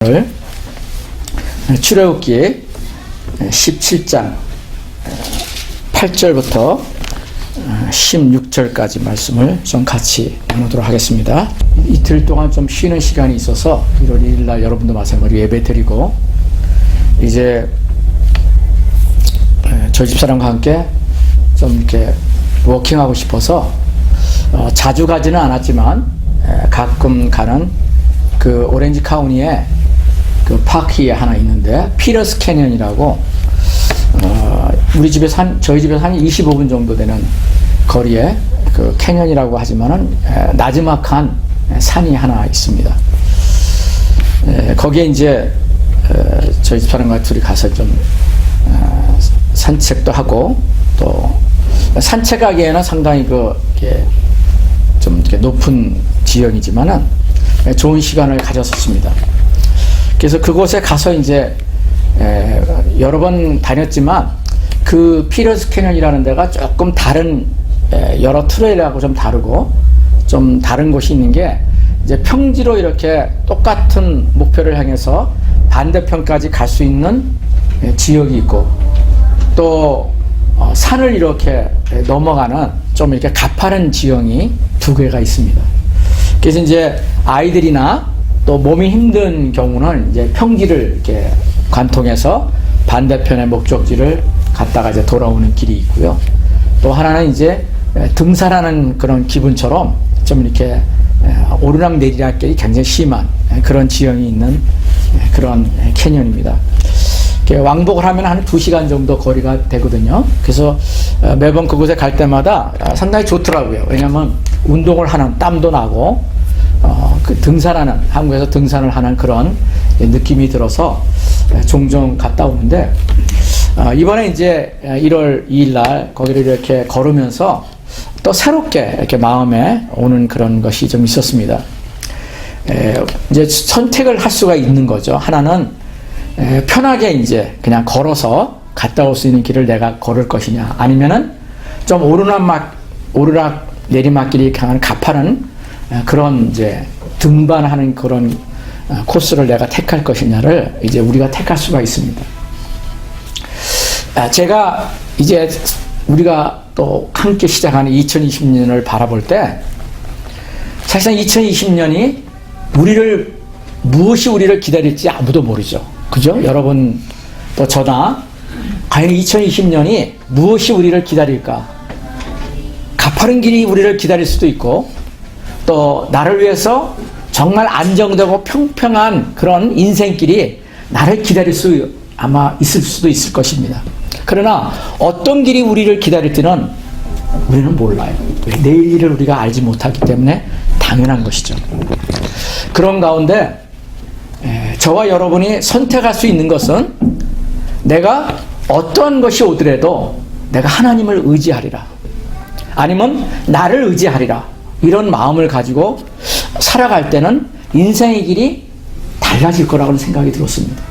오늘 출애굽기 17장 8절부터 16절까지 말씀을 좀 같이 나누도록 하겠습니다. 이틀 동안 좀 쉬는 시간이 있어서 1월 2일 날 여러분도 마찬가지로 예배 드리고 이제 저희 집사람과 함께 좀 이렇게 워킹하고 싶어서 자주 가지는 않았지만 가끔 가는 그 오렌지 카운티에 그 파크에 하나 있는데 피러스 캐년이라고 저희 집에서 한 25분 정도 되는 거리에 그 캐년이라고 하지만은 나지막한 산이 하나 있습니다. 거기에 이제 저희 집사람과 둘이 가서 좀 산책도 하고 또 산책하기에는 상당히 좀 이렇게 높은 지형이지만은 좋은 시간을 가졌었습니다. 그래서 그곳에 가서 이제 여러 번 다녔지만 그 피러스 캐년이라는 데가 조금 다른 여러 트레일하고 좀 다르고 좀 다른 곳이 있는 게 이제 평지로 이렇게 똑같은 목표를 향해서 반대편까지 갈 수 있는 지역이 있고 또 산을 이렇게 넘어가는 좀 이렇게 가파른 지형이 두 개가 있습니다. 그래서 이제 아이들이나 또 몸이 힘든 경우는 이제 평지를 이렇게 관통해서 반대편의 목적지를 갔다가 이제 돌아오는 길이 있고요. 또 하나는 이제 등산하는 그런 기분처럼 좀 이렇게 오르락 내리락길이 굉장히 심한 그런 지형이 있는 그런 캐년입니다. 왕복을 하면 한 2시간 정도 거리가 되거든요. 그래서 매번 그곳에 갈 때마다 상당히 좋더라고요. 왜냐하면 운동을 하는 땀도 나고 그 등산하는 한국에서 등산을 하는 그런 느낌이 들어서 종종 갔다 오는데 이번에 이제 1월 2일 날 거기를 이렇게 걸으면서 또 새롭게 이렇게 마음에 오는 그런 것이 좀 있었습니다. 이제 선택을 할 수가 있는 거죠. 하나는 편하게 이제 그냥 걸어서 갔다 올 수 있는 길을 내가 걸을 것이냐, 아니면은 좀 오르락 내리막길이 강한 가파른 그런 이제 등반하는 그런 코스를 내가 택할 것이냐를 이제 우리가 택할 수가 있습니다. 제가 이제 우리가 또 함께 시작하는 2020년을 바라볼 때 사실상 2020년이 무엇이 우리를 기다릴지 아무도 모르죠. 그죠? 여러분 또 저나 과연 2020년이 무엇이 우리를 기다릴까? 가파른 길이 우리를 기다릴 수도 있고 또 나를 위해서 정말 안정되고 평평한 그런 인생길이 나를 기다릴 수 아마 있을 수도 있을 것입니다. 그러나 어떤 길이 우리를 기다릴지는 우리는 몰라요. 내일 일을 우리가 알지 못하기 때문에 당연한 것이죠. 그런 가운데 저와 여러분이 선택할 수 있는 것은 내가 어떤 것이 오더라도 내가 하나님을 의지하리라, 아니면 나를 의지하리라, 이런 마음을 가지고 살아갈 때는 인생의 길이 달라질 거라고 생각이 들었습니다.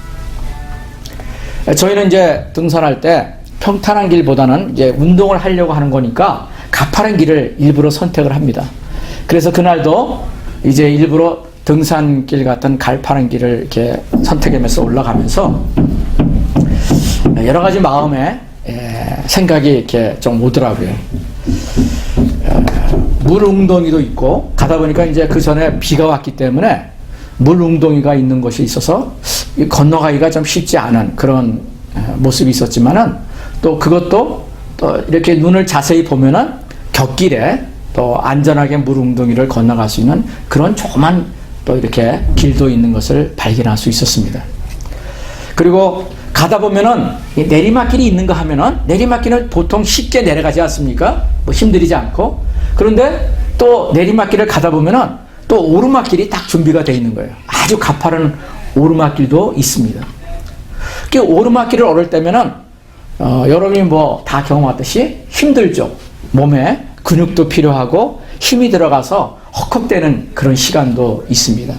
저희는 이제 등산할 때 평탄한 길보다는 이제 운동을 하려고 하는 거니까 가파른 길을 일부러 선택을 합니다. 그래서 그날도 이제 일부러 등산길 같은 가파른 길을 이렇게 선택하면서 올라가면서 여러 가지 마음에 생각이 이렇게 좀 오더라고요. 물 웅덩이도 있고 가다 보니까 이제 그 전에 비가 왔기 때문에 물 웅덩이가 있는 곳이 있어서 건너가기가 좀 쉽지 않은 그런 모습이 있었지만은 또 그것도 또 이렇게 눈을 자세히 보면은 곁길에 또 안전하게 물 웅덩이를 건너갈 수 있는 그런 조그만 또 이렇게 길도 있는 것을 발견할 수 있었습니다. 그리고 가다 보면은 내리막길이 있는가 하면은 내리막길은 보통 쉽게 내려가지 않습니까? 뭐 힘들이지 않고. 그런데 또 내리막길을 가다 보면은 또 오르막길이 딱 준비가 되어 있는 거예요. 아주 가파른 오르막길도 있습니다. 그 오르막길을 오를 때면은 여러분이 뭐 다 경험하듯이 힘들죠. 몸에 근육도 필요하고 힘이 들어가서 헉헉대는 그런 시간도 있습니다.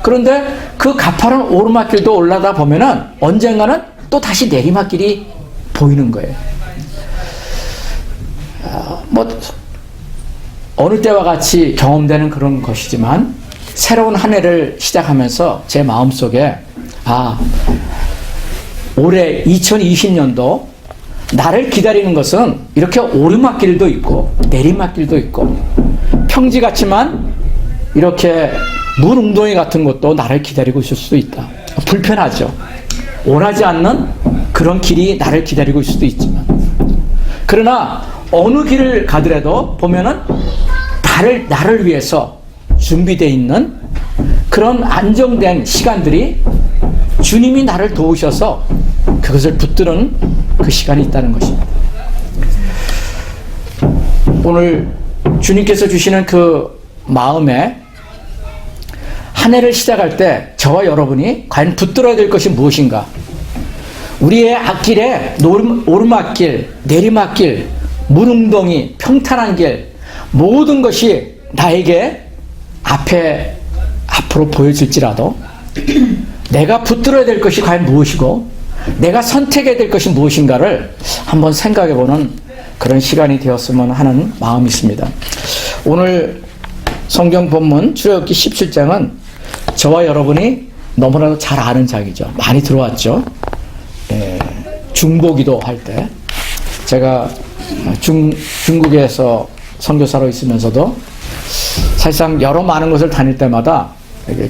그런데 그 가파른 오르막길도 올라다 보면은 언젠가는 또 다시 내리막길이 보이는 거예요. 어느 때와 같이 경험되는 그런 것이지만 새로운 한 해를 시작하면서 제 마음속에 올해 2020년도 나를 기다리는 것은 이렇게 오르막길도 있고 내리막길도 있고 평지 같지만 이렇게 물웅덩이 같은 것도 나를 기다리고 있을 수도 있다. 불편하죠. 원하지 않는 그런 길이 나를 기다리고 있을 수도 있지만, 그러나 어느 길을 가더라도 보면은 나를 위해서 준비되어 있는 그런 안정된 시간들이 주님이 나를 도우셔서 그것을 붙드는 그 시간이 있다는 것입니다. 오늘 주님께서 주시는 그 마음에 한 해를 시작할 때 저와 여러분이 과연 붙들어야 될 것이 무엇인가? 우리의 앞길에 오르막길, 내리막길, 물웅덩이, 평탄한 길, 모든 것이 나에게 앞으로 보여질지라도 내가 붙들어야 될 것이 과연 무엇이고 내가 선택해야 될 것이 무엇인가를 한번 생각해보는 그런 시간이 되었으면 하는 마음이 있습니다. 오늘 성경 본문 출애굽기 17장은 저와 여러분이 너무나도 잘 아는 장이죠. 많이 들어왔죠. 중보기도 할 때 제가 중국에서 선교사로 있으면서도 사실상 여러 많은 곳을 다닐 때마다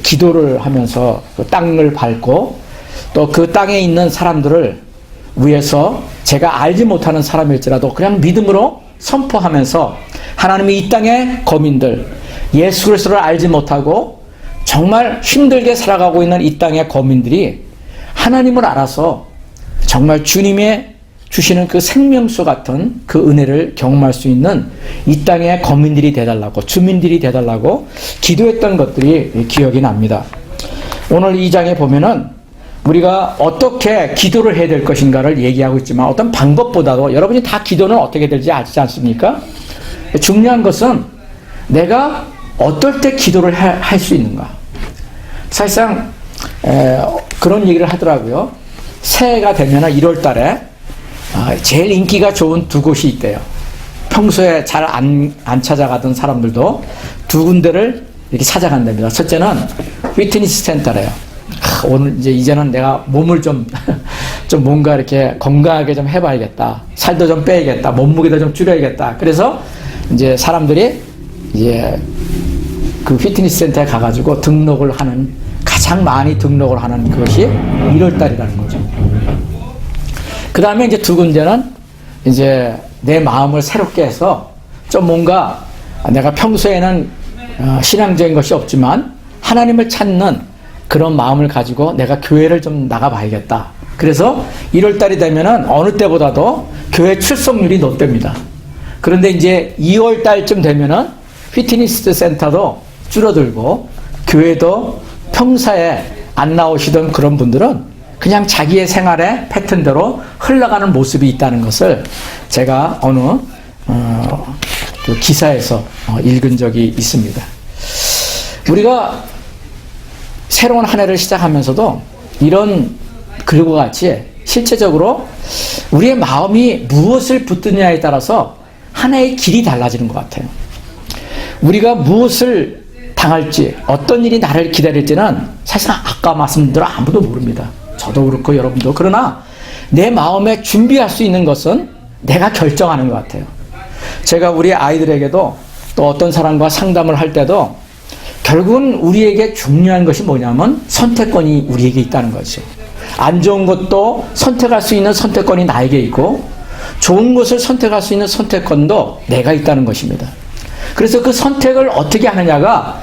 기도를 하면서 그 땅을 밟고 또 그 땅에 있는 사람들을 위해서 제가 알지 못하는 사람일지라도 그냥 믿음으로 선포하면서 하나님이 이 땅의 거민들, 예수 그리스도를 알지 못하고 정말 힘들게 살아가고 있는 이 땅의 거민들이 하나님을 알아서 정말 주님의 주시는 그 생명수 같은 그 은혜를 경험할 수 있는 이 땅의 거민들이 되달라고, 주민들이 되달라고 기도했던 것들이 기억이 납니다. 오늘 이 장에 보면은 우리가 어떻게 기도를 해야 될 것인가를 얘기하고 있지만 어떤 방법보다도 여러분이 다 기도는 어떻게 될지 아시지 않습니까? 중요한 것은 내가 어떨 때 기도를 할 수 있는가. 사실상 그런 얘기를 하더라고요. 새해가 되면 1월 달에 제일 인기가 좋은 두 곳이 있대요. 평소에 잘 안 찾아가던 사람들도 두 군데를 이렇게 찾아간답니다. 첫째는 피트니스 센터래요. 오늘 이제는 내가 몸을 좀 뭔가 이렇게 건강하게 좀 해봐야겠다. 살도 좀 빼야겠다. 몸무게도 좀 줄여야겠다. 그래서 이제 사람들이 이제 그 피트니스 센터에 가가지고 등록을 하는, 가장 많이 등록을 하는 그것이 1월 달이라는 거죠. 그 다음에 이제 두 군데는 이제 내 마음을 새롭게 해서 좀 뭔가 내가 평소에는 신앙적인 것이 없지만 하나님을 찾는 그런 마음을 가지고 내가 교회를 좀 나가봐야겠다. 그래서 1월 달이 되면은 어느 때보다도 교회 출석률이 높답니다. 그런데 이제 2월 달쯤 되면은 피트니스 센터도 줄어들고 교회도 평소에 안 나오시던 그런 분들은 그냥 자기의 생활의 패턴대로 흘러가는 모습이 있다는 것을 제가 어느 그 기사에서 읽은 적이 있습니다. 우리가 새로운 한 해를 시작하면서도 이런 글과 같이 실제적으로 우리의 마음이 무엇을 붙드냐에 따라서 한 해의 길이 달라지는 것 같아요. 우리가 무엇을 당할지, 어떤 일이 나를 기다릴지는 사실상 아까 말씀드린 대로 아무도 모릅니다. 저도 그렇고 여러분도. 그러나 내 마음에 준비할 수 있는 것은 내가 결정하는 것 같아요. 제가 우리 아이들에게도 또 어떤 사람과 상담을 할 때도 결국은 우리에게 중요한 것이 뭐냐면 선택권이 우리에게 있다는 거죠. 안 좋은 것도 선택할 수 있는 선택권이 나에게 있고 좋은 것을 선택할 수 있는 선택권도 내가 있다는 것입니다. 그래서 그 선택을 어떻게 하느냐가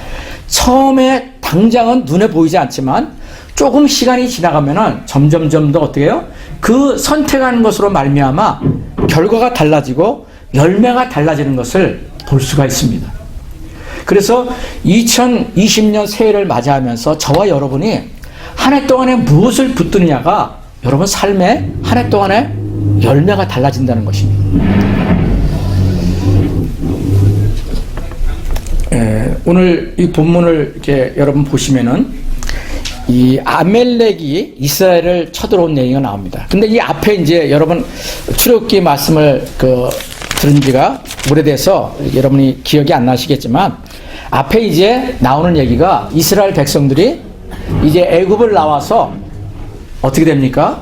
처음에 당장은 눈에 보이지 않지만 조금 시간이 지나가면은 점점 더 어떻게 해요? 그 선택하는 것으로 말미암아 결과가 달라지고 열매가 달라지는 것을 볼 수가 있습니다. 그래서 2020년 새해를 맞이하면서 저와 여러분이 한 해 동안에 무엇을 붙드느냐가 여러분 삶에 한 해 동안에 열매가 달라진다는 것입니다. 오늘 이 본문을 이렇게 여러분 보시면은 이 아멜렉이 이스라엘을 쳐들어온 얘기가 나옵니다. 근데 이 앞에 이제 여러분 출애굽기 말씀을 들은 지가 오래돼서 여러분이 기억이 안 나시겠지만 앞에 이제 나오는 얘기가 이스라엘 백성들이 이제 애굽을 나와서 어떻게 됩니까?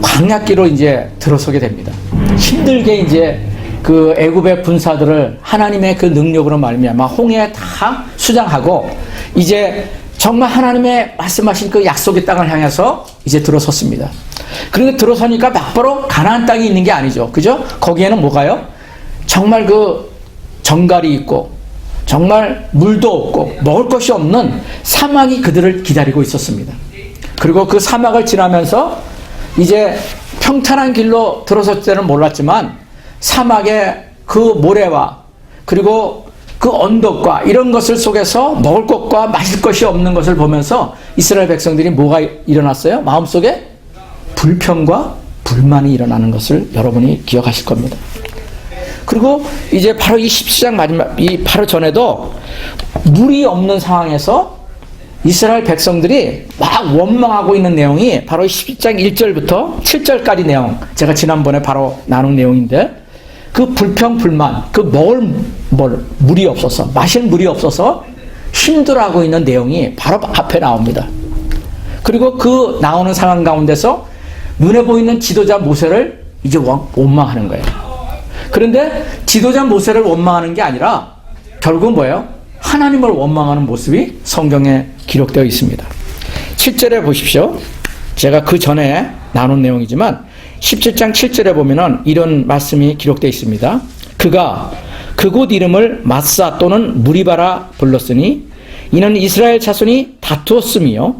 광야길로 이제 들어서게 됩니다. 힘들게 이제 그 애굽의 군사들을 하나님의 그 능력으로 말미암아 홍해에 다 수장하고 이제 정말 하나님의 말씀하신 그 약속의 땅을 향해서 이제 들어섰습니다. 그리고 들어서니까 막바로 가나안 땅이 있는 게 아니죠. 그죠? 거기에는 뭐가요? 정말 그 정갈이 있고 정말 물도 없고 먹을 것이 없는 사막이 그들을 기다리고 있었습니다. 그리고 그 사막을 지나면서 이제 평탄한 길로 들어섰을 때는 몰랐지만 사막의 그 모래와 그리고 그 언덕과 이런 것을 속에서 먹을 것과 마실 것이 없는 것을 보면서 이스라엘 백성들이 뭐가 일어났어요? 마음속에 불평과 불만이 일어나는 것을 여러분이 기억하실 겁니다. 그리고 이제 바로 이 17장 마지막, 이 바로 전에도 물이 없는 상황에서 이스라엘 백성들이 막 원망하고 있는 내용이 바로 17장 1절부터 7절까지 내용, 제가 지난번에 바로 나눈 내용인데 그 불평, 불만, 그 물이 없어서, 마실 물이 없어서 힘들어하고 있는 내용이 바로 앞에 나옵니다. 그리고 그 나오는 상황 가운데서 눈에 보이는 지도자 모세를 이제 원망하는 거예요. 그런데 지도자 모세를 원망하는 게 아니라 결국은 뭐예요? 하나님을 원망하는 모습이 성경에 기록되어 있습니다. 7절에 보십시오. 제가 그 전에 나눈 내용이지만 17장 7절에 보면은 이런 말씀이 기록되어 있습니다. 그가 그곳 이름을 마사 또는 무리바라 불렀으니 이는 이스라엘 자손이 다투었음이요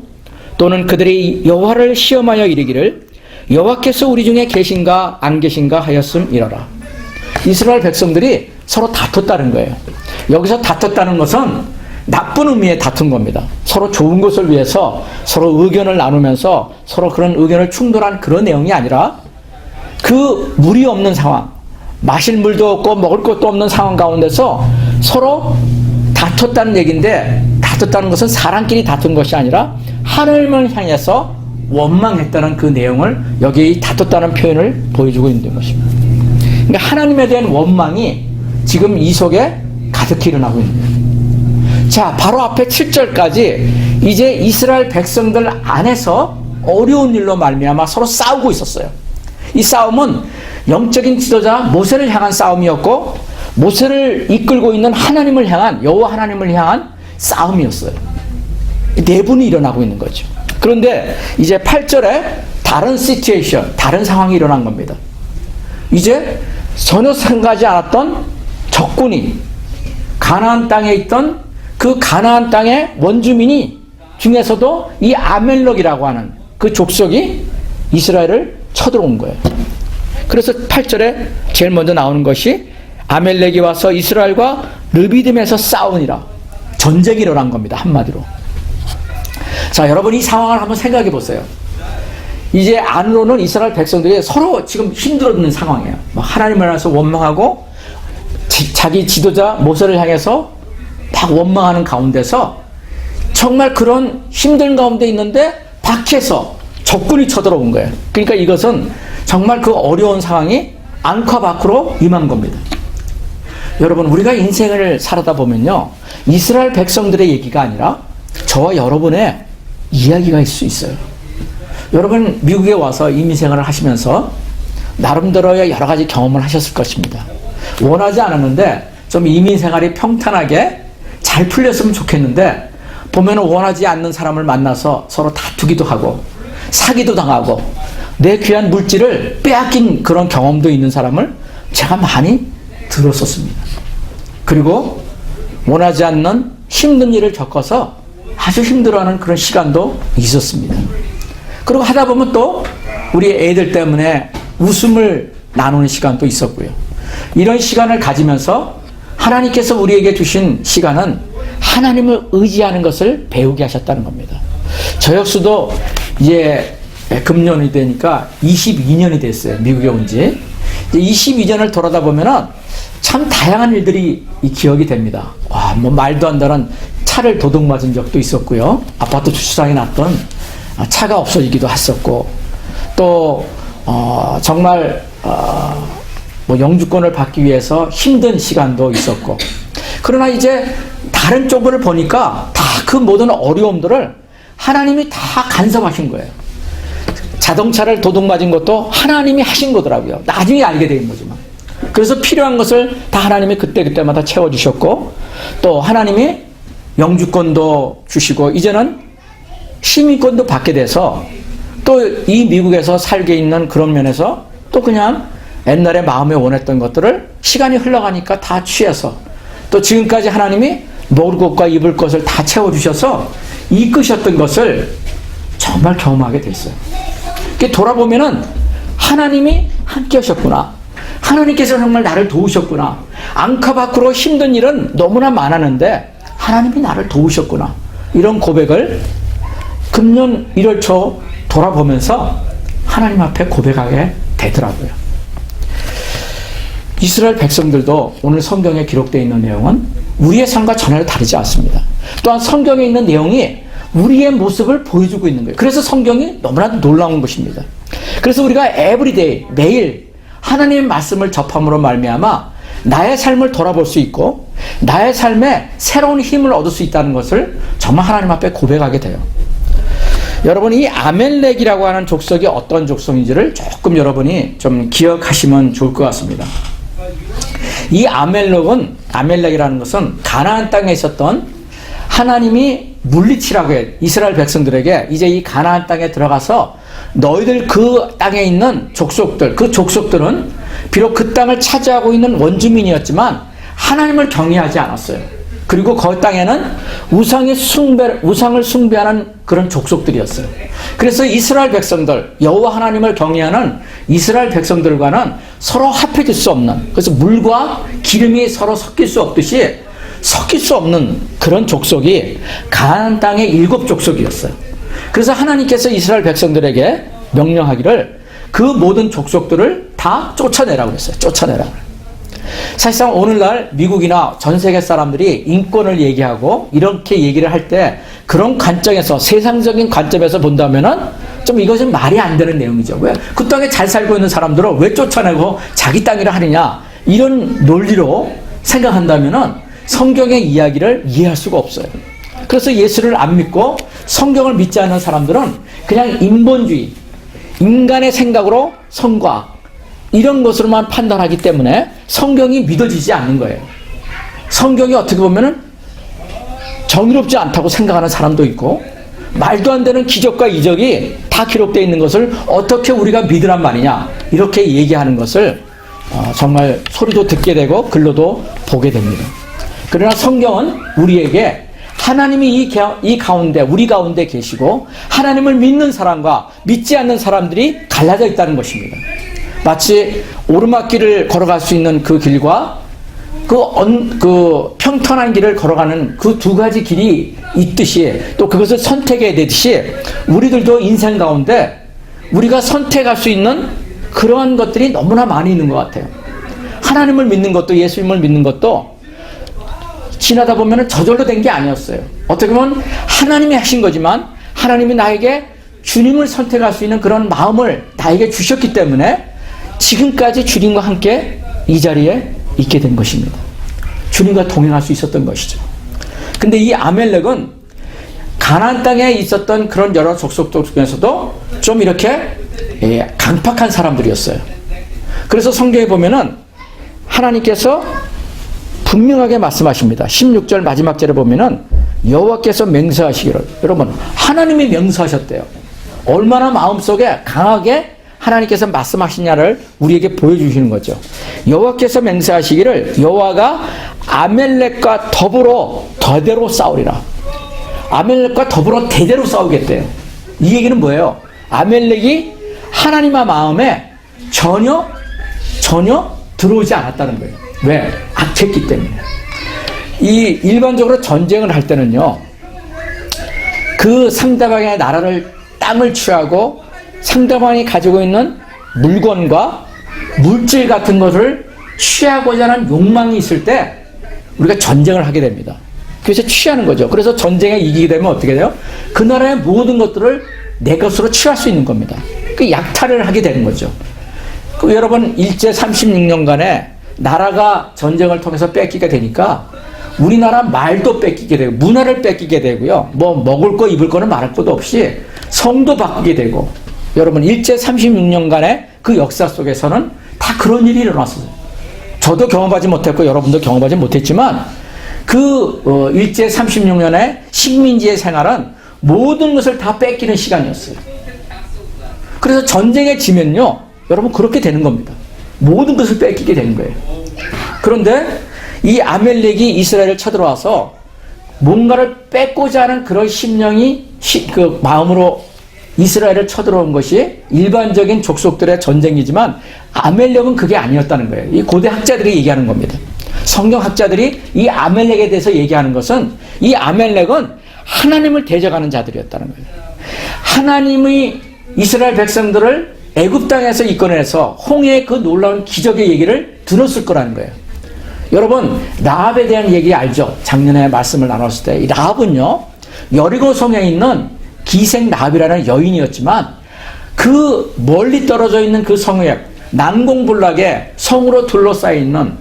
또는 그들이 여호와를 시험하여 이르기를 여호와께서 우리 중에 계신가 안 계신가 하였음이러라. 이스라엘 백성들이 서로 다퉜다는 거예요. 여기서 다퉜다는 것은 나쁜 의미의 다툰 겁니다. 서로 좋은 것을 위해서 서로 의견을 나누면서 서로 그런 의견을 충돌한 그런 내용이 아니라 그 물이 없는 상황, 마실 물도 없고 먹을 것도 없는 상황 가운데서 서로 다퉜다는 얘기인데, 다퉜다는 것은 사람끼리 다툰 것이 아니라 하나님을 향해서 원망했다는 그 내용을 여기 다퉜다는 표현을 보여주고 있는 것입니다. 그러니까 하나님에 대한 원망이 지금 이 속에 가득히 일어나고 있는 거예요. 자, 바로 앞에 7절까지 이제 이스라엘 백성들 안에서 어려운 일로 말미암아 서로 싸우고 있었어요. 이 싸움은 영적인 지도자 모세를 향한 싸움이었고 모세를 이끌고 있는 하나님을 향한, 여호와 하나님을 향한 싸움이었어요. 내분이 일어나고 있는 거죠. 그런데 이제 8절에 다른 시츄에이션, 다른 상황이 일어난 겁니다. 이제 전혀 생각하지 않았던 적군이 가나안 땅에 있던 그 가나안 땅의 원주민이 중에서도 이 아멜렉이라고 하는 그 족속이 이스라엘을 쳐들어온 거예요. 그래서 8절에 제일 먼저 나오는 것이 아멜렉이 와서 이스라엘과 르비딤에서 싸우니라. 전쟁이 일어난 겁니다. 한마디로. 자, 여러분 이 상황을 한번 생각해 보세요. 이제 안으로는 이스라엘 백성들이 서로 지금 힘들어지는 상황이에요. 하나님을 향해서 원망하고 자기 지도자 모세를 향해서 막 원망하는 가운데서 정말 그런 힘든 가운데 있는데 밖에서 적군이 쳐들어온 거예요. 그러니까 이것은 정말 그 어려운 상황이 안과 밖으로 임한 겁니다. 여러분, 우리가 인생을 살아다 보면요, 이스라엘 백성들의 얘기가 아니라 저와 여러분의 이야기가 있을 수 있어요. 여러분 미국에 와서 이민생활을 하시면서 나름대로의 여러 가지 경험을 하셨을 것입니다. 원하지 않았는데 좀 이민생활이 평탄하게 잘 풀렸으면 좋겠는데 보면 원하지 않는 사람을 만나서 서로 다투기도 하고 사기도 당하고 내 귀한 물질을 빼앗긴 그런 경험도 있는 사람을 제가 많이 들었었습니다. 그리고 원하지 않는 힘든 일을 겪어서 아주 힘들어하는 그런 시간도 있었습니다. 그리고 하다 보면 또 우리 애들 때문에 웃음을 나누는 시간도 있었고요. 이런 시간을 가지면서 하나님께서 우리에게 주신 시간은 하나님을 의지하는 것을 배우게 하셨다는 겁니다. 저 역시도 이제 금년이 되니까 22년이 됐어요. 미국에 온 지. 22년을 돌아다 보면은 참 다양한 일들이 기억이 됩니다. 와, 뭐 말도 안 되는 차를 도둑 맞은 적도 있었고요. 아파트 주차장에 놨던 차가 없어지기도 했었고, 또 정말 뭐 영주권을 받기 위해서 힘든 시간도 있었고. 그러나 이제 다 다른 쪽을 보니까 다 그 모든 어려움들을 하나님이 다 간섭하신 거예요. 자동차를 도둑 맞은 것도 하나님이 하신 거더라고요. 나중에 알게 된 거지만. 그래서 필요한 것을 다 하나님이 그때그때마다 채워주셨고, 또 하나님이 영주권도 주시고, 이제는 시민권도 받게 돼서 또 이 미국에서 살게 있는 그런 면에서 또 그냥 옛날에 마음에 원했던 것들을 시간이 흘러가니까 다 취해서, 또 지금까지 하나님이 먹을 것과 입을 것을 다 채워주셔서 이끄셨던 것을 정말 경험하게 됐어요. 돌아보면은 하나님이 함께 하셨구나. 하나님께서 정말 나를 도우셨구나. 앙카 밖으로 힘든 일은 너무나 많았는데 하나님이 나를 도우셨구나. 이런 고백을 금년 1월 초 돌아보면서 하나님 앞에 고백하게 되더라고요. 이스라엘 백성들도 오늘 성경에 기록되어 있는 내용은 우리의 삶과 전혀 다르지 않습니다. 또한 성경에 있는 내용이 우리의 모습을 보여주고 있는 거예요. 그래서 성경이 너무나도 놀라운 것입니다. 그래서 우리가 에브리데이, 매일 하나님의 말씀을 접함으로 말미암아 나의 삶을 돌아볼 수 있고 나의 삶에 새로운 힘을 얻을 수 있다는 것을 정말 하나님 앞에 고백하게 돼요. 여러분, 이 아멜렉이라고 하는 족속이 어떤 족속인지를 조금 여러분이 좀 기억하시면 좋을 것 같습니다. 이 아멜렉이라는 것은 가나안 땅에 있었던 하나님이 물리치라고 해요. 이스라엘 백성들에게 이제 이 가나안 땅에 들어가서 너희들 그 땅에 있는 족속들, 그 족속들은 비록 그 땅을 차지하고 있는 원주민이었지만 하나님을 경외하지 않았어요. 그리고 그 땅에는 우상을 숭배하는 그런 족속들이었어요. 그래서 이스라엘 백성들, 여호와 하나님을 경외하는 이스라엘 백성들과는 서로 합해질 수 없는, 그래서 물과 기름이 서로 섞일 수 없듯이 섞일 수 없는 그런 족속이 가나안 땅의 7 족속이었어요. 그래서 하나님께서 이스라엘 백성들에게 명령하기를 그 모든 족속들을 다 쫓아내라고 했어요. 쫓아내라고. 사실상 오늘날 미국이나 전 세계 사람들이 인권을 얘기하고 이렇게 얘기를 할 때 그런 관점에서, 세상적인 관점에서 본다면은 좀 이것은 말이 안 되는 내용이죠. 왜? 그 땅에 잘 살고 있는 사람들을 왜 쫓아내고 자기 땅이라 하느냐, 이런 논리로 생각한다면은 성경의 이야기를 이해할 수가 없어요. 그래서 예수를 안 믿고 성경을 믿지 않는 사람들은 그냥 인본주의, 인간의 생각으로 성과 이런 것으로만 판단하기 때문에 성경이 믿어지지 않는 거예요. 성경이 어떻게 보면은 정의롭지 않다고 생각하는 사람도 있고, 말도 안 되는 기적과 이적이 다 기록되어 있는 것을 어떻게 우리가 믿으란 말이냐, 이렇게 얘기하는 것을 정말 소리도 듣게 되고 글로도 보게 됩니다. 그러나 성경은 우리에게 하나님이 이 가운데, 우리 가운데 계시고 하나님을 믿는 사람과 믿지 않는 사람들이 갈라져 있다는 것입니다. 마치 오르막길을 걸어갈 수 있는 그 길과 그 평탄한 길을 걸어가는 그 2가지 길이 있듯이, 또 그것을 선택해야 되듯이 우리들도 인생 가운데 우리가 선택할 수 있는 그러한 것들이 너무나 많이 있는 것 같아요. 하나님을 믿는 것도, 예수님을 믿는 것도 지나다 보면 저절로 된 게 아니었어요. 어떻게 보면 하나님이 하신 거지만 하나님이 나에게 주님을 선택할 수 있는 그런 마음을 나에게 주셨기 때문에 지금까지 주님과 함께 이 자리에 있게 된 것입니다. 주님과 동행할 수 있었던 것이죠. 근데 이 아멜렉은 가나안 땅에 있었던 그런 여러 족속들 중에서도 좀 이렇게 강팍한 사람들이었어요. 그래서 성경에 보면은 하나님께서 분명하게 말씀하십니다. 16절 마지막 절에 보면은 여호와께서 맹세하시기를, 여러분, 하나님이 맹세하셨대요. 얼마나 마음속에 강하게 하나님께서 말씀하시냐를 우리에게 보여주시는 거죠. 여호와께서 맹세하시기를 여호와가 아멜렉과 더불어 대대로 싸우리라. 아멜렉과 더불어 대대로 싸우겠대요. 이 얘기는 뭐예요? 아멜렉이 하나님의 마음에 전혀 들어오지 않았다는 거예요. 왜? 악했기 때문에. 이 일반적으로 전쟁을 할 때는요, 그 상대방의 나라를, 땅을 취하고 상대방이 가지고 있는 물건과 물질 같은 것을 취하고자 하는 욕망이 있을 때 우리가 전쟁을 하게 됩니다. 그래서 취하는 거죠. 그래서 전쟁에 이기게 되면 어떻게 돼요? 그 나라의 모든 것들을 내 것으로 취할 수 있는 겁니다. 그 약탈을 하게 되는 거죠. 여러분, 일제 36년간에 나라가 전쟁을 통해서 뺏기게 되니까 우리나라 말도 뺏기게 되고 문화를 뺏기게 되고요. 뭐 먹을 거 입을 거는 말할 것도 없이 성도 바꾸게 되고 여러분 일제 36년간의 그 역사 속에서는 다 그런 일이 일어났어요. 저도 경험하지 못했고 여러분도 경험하지 못했지만 그 일제 36년의 식민지의 생활은 모든 것을 다 뺏기는 시간이었어요. 그래서 전쟁에 지면요 여러분 그렇게 되는 겁니다. 모든 것을 뺏기게 되는 거예요. 그런데 이 아멜렉이 이스라엘을 쳐들어와서 뭔가를 뺏고자 하는 그런 심령이 그 마음으로 이스라엘을 쳐들어온 것이 일반적인 족속들의 전쟁이지만 아멜렉은 그게 아니었다는 거예요. 이 고대 학자들이 얘기하는 겁니다. 성경 학자들이 이 아멜렉에 대해서 얘기하는 것은 이 아멜렉은 하나님을 대적하는 자들이었다는 거예요. 하나님이 이스라엘 백성들을 애굽 땅에서 이끌어내서 홍해의 그 놀라운 기적의 얘기를 들었을 거라는 거예요. 여러분 라합에 대한 얘기 알죠? 작년에 말씀을 나눴을 때 이 라합은요 여리고 성에 있는 기생 라합이라는 여인이었지만 그 멀리 떨어져 있는 그 성에 난공불락에 성으로 둘러싸여 있는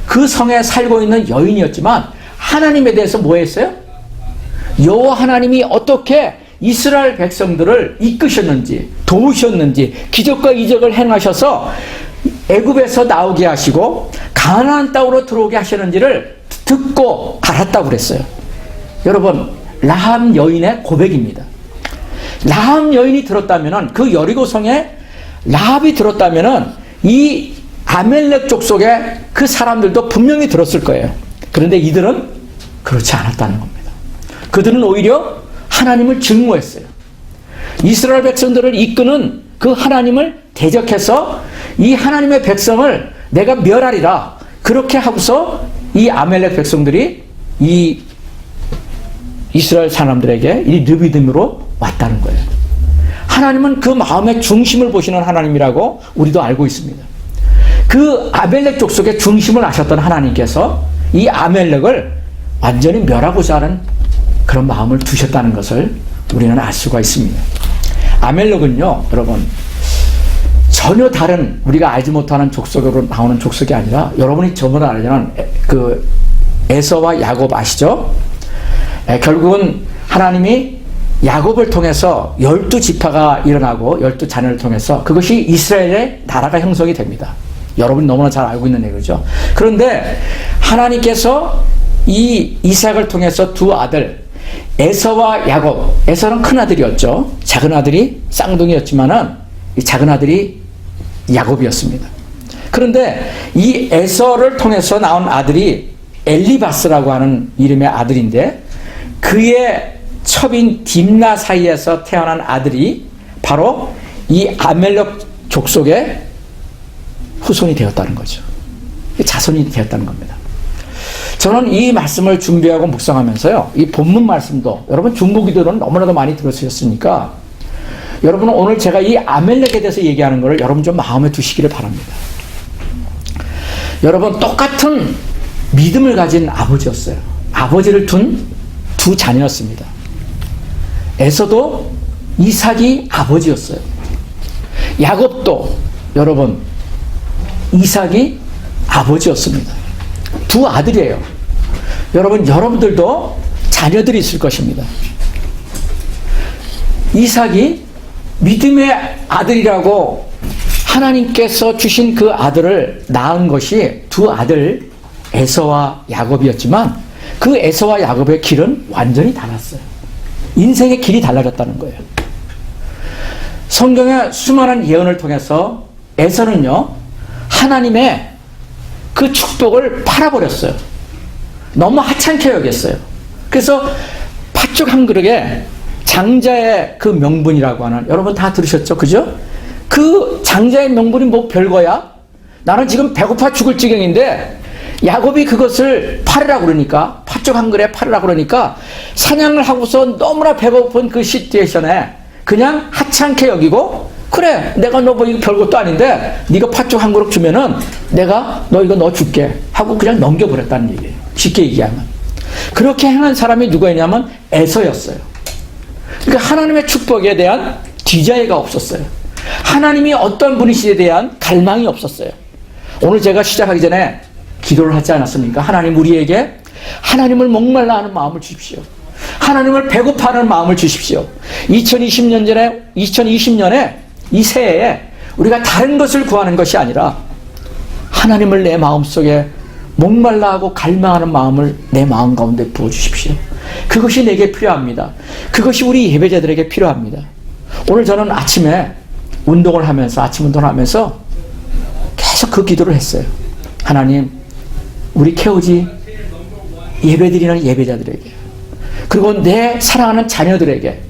그 성에 살고 있는 여인이었지만 하나님에 대해서 뭐 했어요? 여호와 하나님이 어떻게 이스라엘 백성들을 이끄셨는지 도우셨는지 기적과 이적을 행하셔서 애굽에서 나오게 하시고 가나안 땅으로 들어오게 하셨는지를 듣고 알았다고 그랬어요. 여러분 라합 여인의 고백입니다. 라합 여인이 들었다면은 그 여리고성에 라합이 들었다면은 이 아멜렉 족속의 그 사람들도 분명히 들었을 거예요. 그런데 이들은 그렇지 않았다는 겁니다. 그들은 오히려 하나님을 증오했어요. 이스라엘 백성들을 이끄는 그 하나님을 대적해서 이 하나님의 백성을 내가 멸하리라 그렇게 하고서 이 아멜렉 백성들이 이 이스라엘 사람들에게 이 르비딤으로 왔다는 거예요. 하나님은 그 마음의 중심을 보시는 하나님이라고 우리도 알고 있습니다. 그 아멜렉 족속의 중심을 아셨던 하나님께서 이 아멜렉을 완전히 멸하고자 하는 그런 마음을 두셨다는 것을 우리는 알 수가 있습니다. 아멜렉은요 여러분 전혀 다른 우리가 알지 못하는 족속으로 나오는 족속이 아니라 여러분이 저보다 알려는 그 에서와 야곱 아시죠? 결국은 하나님이 야곱을 통해서 12지파가 일어나고 12자녀를 통해서 그것이 이스라엘의 나라가 형성이 됩니다. 여러분이 너무나 잘 알고 있는 얘기죠. 그런데 하나님께서 이 이삭을 통해서 두 아들 에서와 야곱, 에서는 큰 아들이었죠. 작은 아들이 쌍둥이였지만은 이 작은 아들이 야곱이었습니다. 그런데 이 에서를 통해서 나온 아들이 엘리바스라고 하는 이름의 아들인데 그의 첩인 딥나 사이에서 태어난 아들이 바로 이 아멜렉 족속의 후손이 되었다는 거죠. 자손이 되었다는 겁니다. 저는 이 말씀을 준비하고 묵상하면서요, 이 본문 말씀도 여러분 중보기도는 너무나도 많이 들으셨으니까 여러분은 오늘 제가 이 아멜렉에 대해서 얘기하는 것을 여러분 좀 마음에 두시기를 바랍니다. 여러분 똑같은 믿음을 가진 아버지였어요. 아버지를 둔 두 자녀였습니다. 에서도 이삭이 아버지였어요. 야곱도 여러분 이삭이 아버지였습니다. 두 아들이에요. 여러분들도 자녀들이 있을 것입니다. 이삭이 믿음의 아들이라고 하나님께서 주신 그 아들을 낳은 것이 두 아들 에서와 야곱이었지만 그 에서와 야곱의 길은 완전히 달랐어요. 인생의 길이 달라졌다는 거예요. 성경의 수많은 예언을 통해서 에서는요 하나님의 그 축복을 팔아버렸어요. 너무 하찮게 여겼어요. 그래서 팥죽 한 그릇에 장자의 그 명분이라고 하는, 여러분 다 들으셨죠? 그죠? 그 장자의 명분이 뭐 별거야? 나는 지금 배고파 죽을 지경인데 야곱이 그것을 팔으라고 그러니까, 팥죽 한 그릇에 팔으라고 그러니까 사냥을 하고서 너무나 배고픈 그 시츄에이션에 그냥 하찮게 여기고, 그래 내가 너 뭐 이거 별것도 아닌데 네가 팥죽 한 그릇 주면은 내가 너 이거 너 줄게 하고 그냥 넘겨버렸다는 얘기예요. 쉽게 얘기하면. 그렇게 행한 사람이 누구였냐면 에서였어요. 그러니까 하나님의 축복에 대한 디자이가 없었어요. 하나님이 어떤 분이시에 대한 갈망이 없었어요. 오늘 제가 시작하기 전에 기도를 하지 않았습니까? 하나님 우리에게 하나님을 목말라 하는 마음을 주십시오. 하나님을 배고파하는 마음을 주십시오. 2020년에 이 새해에 우리가 다른 것을 구하는 것이 아니라 하나님을 내 마음속에 목말라 하고 갈망하는 마음을 내 마음 가운데 부어주십시오. 그것이 내게 필요합니다. 그것이 우리 예배자들에게 필요합니다. 오늘 저는 아침에 운동을 하면서 아침 운동을 하면서 계속 그 기도를 했어요. 하나님, 우리 케오지 예배드리는 예배자들에게, 그리고 내 사랑하는 자녀들에게,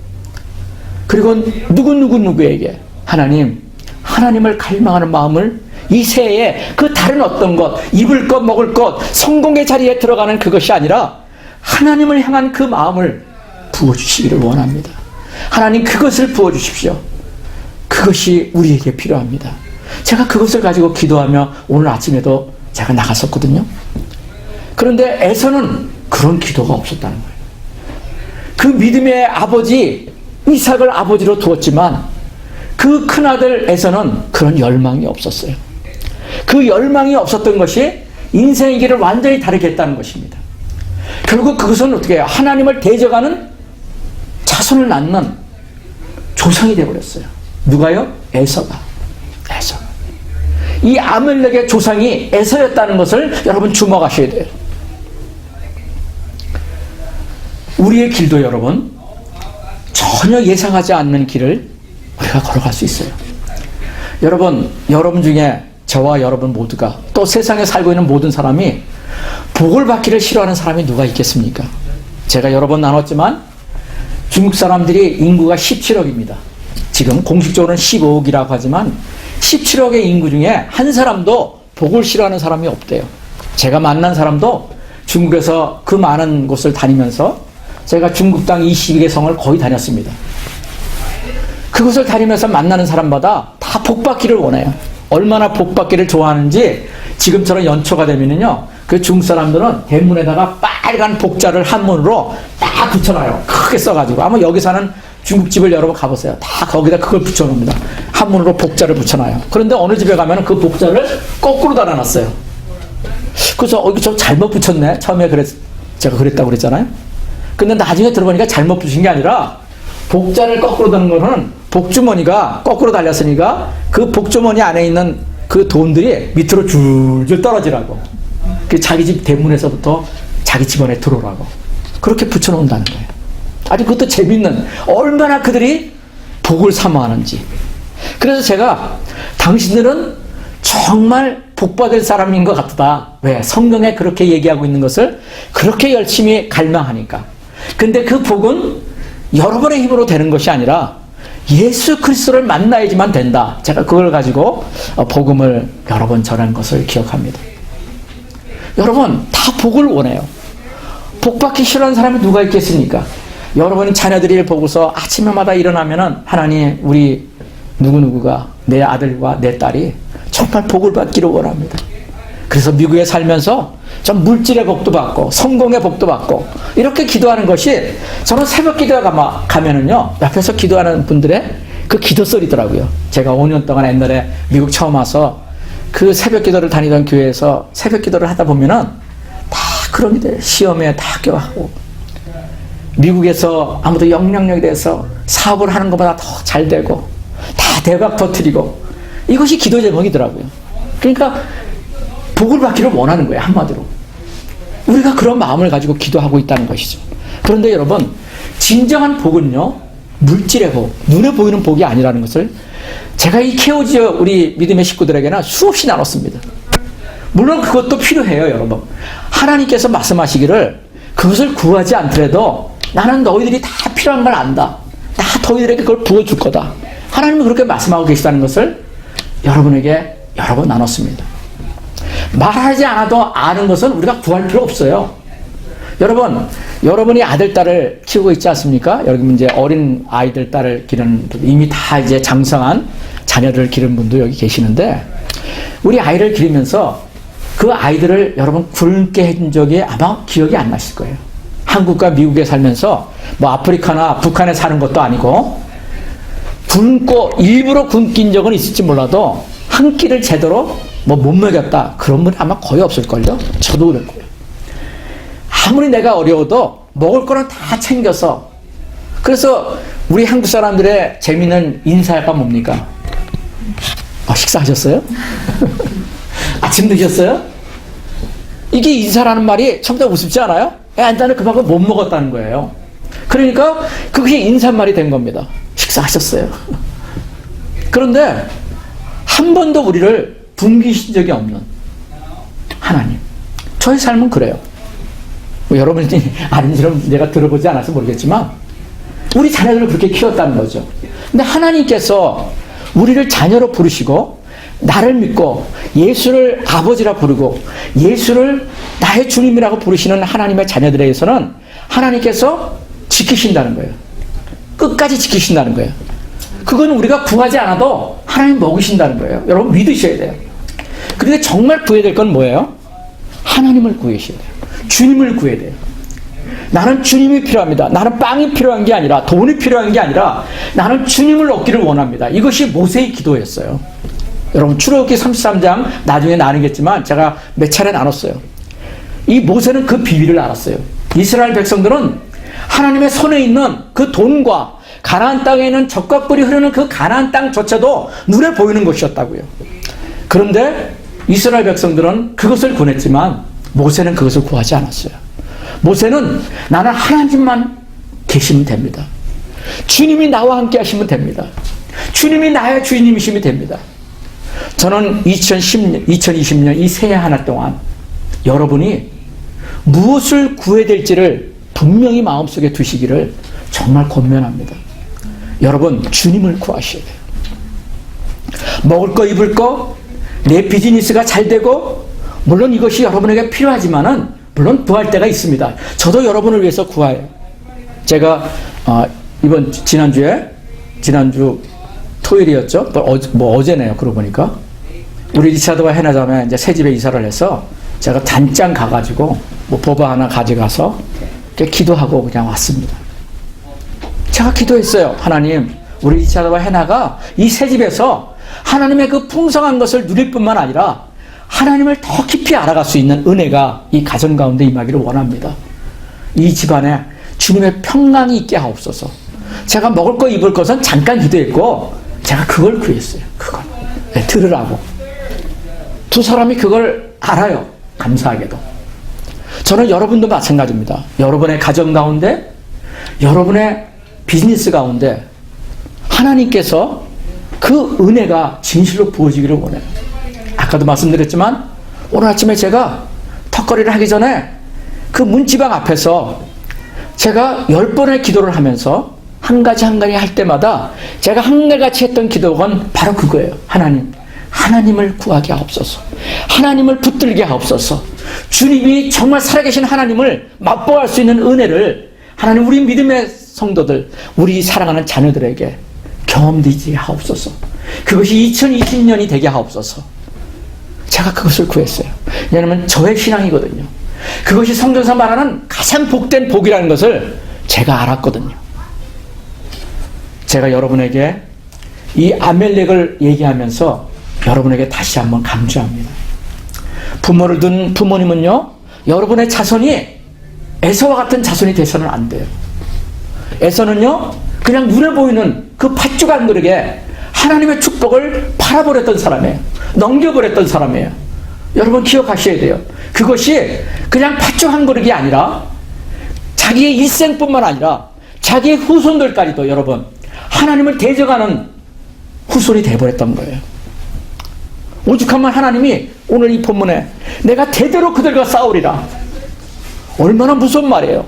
그리고 누구에게 하나님을 갈망하는 마음을 이 새해에 그 다른 어떤 것, 입을 것 먹을 것, 성공의 자리에 들어가는 그것이 아니라 하나님을 향한 그 마음을 부어주시기를 원합니다. 하나님, 그것을 부어주십시오. 그것이 우리에게 필요합니다. 제가 그것을 가지고 기도하며 오늘 아침에도 제가 나갔었거든요. 그런데 에서는 그런 기도가 없었다는 거예요. 그 믿음의 아버지 이삭을 아버지로 두었지만 그 큰아들 에서는 그런 열망이 없었어요. 그 열망이 없었던 것이 인생의 길을 완전히 다르게 했다는 것입니다. 결국 그것은 어떻게 해요? 하나님을 대적하는 자손을 낳는 조상이 되어버렸어요. 누가요? 에서가. 이 아멜렉의 조상이 에서였다는 것을 여러분 주목하셔야 돼요. 우리의 길도 여러분 전혀 예상하지 않는 길을 우리가 걸어갈 수 있어요. 여러분 중에 저와 여러분 모두가, 또 세상에 살고 있는 모든 사람이 복을 받기를 싫어하는 사람이 누가 있겠습니까? 제가 여러 번 나눴지만 중국 사람들이 인구가 17억입니다. 지금 공식적으로는 15억이라고 하지만 17억의 인구 중에 한 사람도 복을 싫어하는 사람이 없대요. 제가 만난 사람도 중국에서 그 많은 곳을 다니면서, 제가 중국 땅 22개 성을 거의 다녔습니다. 그곳을 다니면서 만나는 사람마다 다 복받기를 원해요. 얼마나 복받기를 좋아하는지 지금처럼 연초가 되면은요, 그 중국 사람들은 대문에다가 빨간 복자를 한문으로 딱 붙여놔요. 크게 써가지고. 아마 여기 사는 중국집을 여러분 가보세요. 다 거기다 그걸 붙여놓습니다. 한문으로 복자를 붙여놔요. 그런데 어느 집에 가면 그 복자를 거꾸로 달아놨어요. 그래서 이거 좀 잘못 붙였네. 처음에 제가 그랬다고 그랬잖아요. 근데 나중에 들어보니까 잘못 붙인 게 아니라 복자를 거꾸로 다는 거는 복주머니가 거꾸로 달렸으니까 그 복주머니 안에 있는 그 돈들이 밑으로 줄줄 떨어지라고. 그 자기 집 대문에서부터 자기 집안에 들어오라고. 그렇게 붙여놓는다는 거예요. 아주 그것도 재밌는, 얼마나 그들이 복을 사모하는지. 그래서 제가 당신들은 정말 복받을 사람인 것 같다. 왜? 성경에 그렇게 얘기하고 있는 것을 그렇게 열심히 갈망하니까. 근데 그 복은 여러분의 힘으로 되는 것이 아니라 예수 그리스도를 만나야지만 된다. 제가 그걸 가지고 복음을 여러 번 전한 것을 기억합니다. 여러분 다 복을 원해요. 복받기 싫어하는 사람이 누가 있겠습니까? 여러분 자녀들이 보고서 아침마다 일어나면은 하나님, 우리 누구누구가, 내 아들과 내 딸이 정말 복을 받기를 원합니다. 그래서 미국에 살면서 좀 물질의 복도 받고 성공의 복도 받고 이렇게 기도하는 것이, 저는 새벽 기도에 가면은요, 옆에서 기도하는 분들의 그 기도 소리더라고요. 제가 5년 동안 옛날에 미국 처음 와서 그 새벽 기도를 다니던 교회에서 새벽 기도를 하다 보면은 다 그런 게 시험에 다 합격하고, 미국에서 아무도 영향력에 대해서 사업을 하는 것보다 더 잘 되고 다 대박 터뜨리고, 이것이 기도 제목이더라고요. 그러니까 복을 받기를 원하는 거예요. 한마디로 우리가 그런 마음을 가지고 기도하고 있다는 것이죠. 그런데 여러분, 진정한 복은요, 물질의 복, 눈에 보이는 복이 아니라는 것을 제가 이 케오지 우리 믿음의 식구들에게는 수없이 나눴습니다. 물론 그것도 필요해요. 여러분, 하나님께서 말씀하시기를 그것을 구하지 않더라도 나는 너희들이 다 필요한 걸 안다. 나 너희들에게 그걸 부어줄 거다. 하나님은 그렇게 말씀하고 계시다는 것을 여러분에게 여러 번 나눴습니다. 말하지 않아도 아는 것은 우리가 구할 필요 없어요. 여러분, 여러분이 아들, 딸을 키우고 있지 않습니까? 여기 이제 어린 아이들, 딸을 기르는 분, 이미 다 이제 장성한 자녀를 기르는 분도 여기 계시는데, 우리 아이를 기르면서 그 아이들을 여러분 굶게 해준 적이 아마 기억이 안 나실 거예요. 한국과 미국에 살면서 뭐 아프리카나 북한에 사는 것도 아니고, 굶고 일부러 굶긴 적은 있을지 몰라도 한 끼를 제대로 뭐 못 먹였다, 그런 분이 아마 거의 없을걸요. 저도 그랬고요. 아무리 내가 어려워도 먹을 거는 다 챙겨서. 그래서 우리 한국 사람들의 재미있는 인사가 뭡니까? 식사하셨어요? 아침 드셨어요? 이게 인사라는 말이 처음부터 우습지 않아요? 나는 그만큼 못 먹었다는 거예요. 그러니까 그것이 인사말이 된 겁니다. 식사하셨어요? 그런데 한 번도 우리를 굶기신 적이 없는 하나님. 저의 삶은 그래요. 뭐 여러분이 아닌지는 내가 들어보지 않아서 모르겠지만 우리 자녀들을 그렇게 키웠다는 거죠. 근데 하나님께서 우리를 자녀로 부르시고 나를 믿고 예수를 아버지라 부르고 예수를 나의 주님이라고 부르시는 하나님의 자녀들에게서는 하나님께서 지키신다는 거예요. 끝까지 지키신다는 거예요. 그건 우리가 구하지 않아도 하나님 먹으신다는 거예요. 여러분 믿으셔야 돼요. 그런데 정말 구해야 될 건 뭐예요? 하나님을 구하셔야 돼요. 주님을 구해야 돼요. 나는 주님이 필요합니다. 나는 빵이 필요한 게 아니라 돈이 필요한 게 아니라 나는 주님을 얻기를 원합니다. 이것이 모세의 기도였어요. 여러분 출애굽기 33장 나중에 나누겠지만 제가 몇 차례 나눴어요. 이 모세는 그 비밀을 알았어요. 이스라엘 백성들은 하나님의 손에 있는 그 돈과 가나안 땅에 있는 젖과 꿀이 흐르는 그 가나안 땅조차도 눈에 보이는 것이었다고요. 그런데 이스라엘 백성들은 그것을 구했지만 모세는 그것을 구하지 않았어요. 모세는 나는 하나님만 계시면 됩니다. 주님이 나와 함께 하시면 됩니다. 주님이 나의 주인님이시면 됩니다. 저는 2020년 이 새해 하나 동안 여러분이 무엇을 구해야 될지를 분명히 마음속에 두시기를 정말 권면합니다. 여러분 주님을 구하셔야 돼요. 먹을 거 입을 거 내 비즈니스가 잘 되고 물론 이것이 여러분에게 필요하지만은 물론 구할 때가 있습니다. 저도 여러분을 위해서 구해요. 제가 지난주 토요일이었죠? 어제네요. 그러고 보니까 우리 리차드와 해나 자매 이제 새 집에 이사를 해서 제가 단장 가가지고 보바 하나 가져가서 기도하고 그냥 왔습니다. 제가 기도했어요. 하나님, 우리 리차드와 해나가 이 새 집에서 하나님의 그 풍성한 것을 누릴 뿐만 아니라 하나님을 더 깊이 알아갈 수 있는 은혜가 이 가정 가운데 임하기를 원합니다. 이 집안에 주님의 평강이 있게 하옵소서. 제가 먹을 거 입을 것은 잠깐 기도했고 제가 그걸 구했어요. 그걸 들으라고. 두 사람이 그걸 알아요. 감사하게도. 저는 여러분도 마찬가지입니다. 여러분의 가정 가운데 여러분의 비즈니스 가운데 하나님께서 그 은혜가 진실로 부어지기를 원해요. 아까도 말씀드렸지만 오늘 아침에 제가 턱걸이를 하기 전에 그 문지방 앞에서 제가 10번의 기도를 하면서 한 가지 할 때마다 제가 한결같이 했던 기도는 바로 그거예요. 하나님을 구하게 하옵소서. 하나님을 붙들게 하옵소서. 주님이 정말 살아계신 하나님을 맛보할 수 있는 은혜를 하나님 우리 믿음의 성도들, 우리 사랑하는 자녀들에게 경험되게 하옵소서. 그것이 2020년이 되게 하옵소서. 제가 그것을 구했어요. 왜냐하면 저의 신앙이거든요. 그것이 성경에서 말하는 가장 복된 복이라는 것을 제가 알았거든요. 제가 여러분에게 이 아멜렉을 얘기하면서 여러분에게 다시 한번 강조합니다. 부모를 둔 부모님은요, 여러분의 자손이 에서와 같은 자손이 돼서는 안 돼요. 에서는요, 그냥 눈에 보이는 그 팥죽 한 그릇에 하나님의 축복을 팔아버렸던 사람이에요. 넘겨버렸던 사람이에요. 여러분 기억하셔야 돼요. 그것이 그냥 팥죽 한 그릇이 아니라 자기의 일생뿐만 아니라 자기의 후손들까지도 여러분 하나님을 대적하는 후손이 돼버렸던 거예요. 오죽하면 하나님이 오늘 이 본문에 내가 대대로 그들과 싸우리라. 얼마나 무서운 말이에요.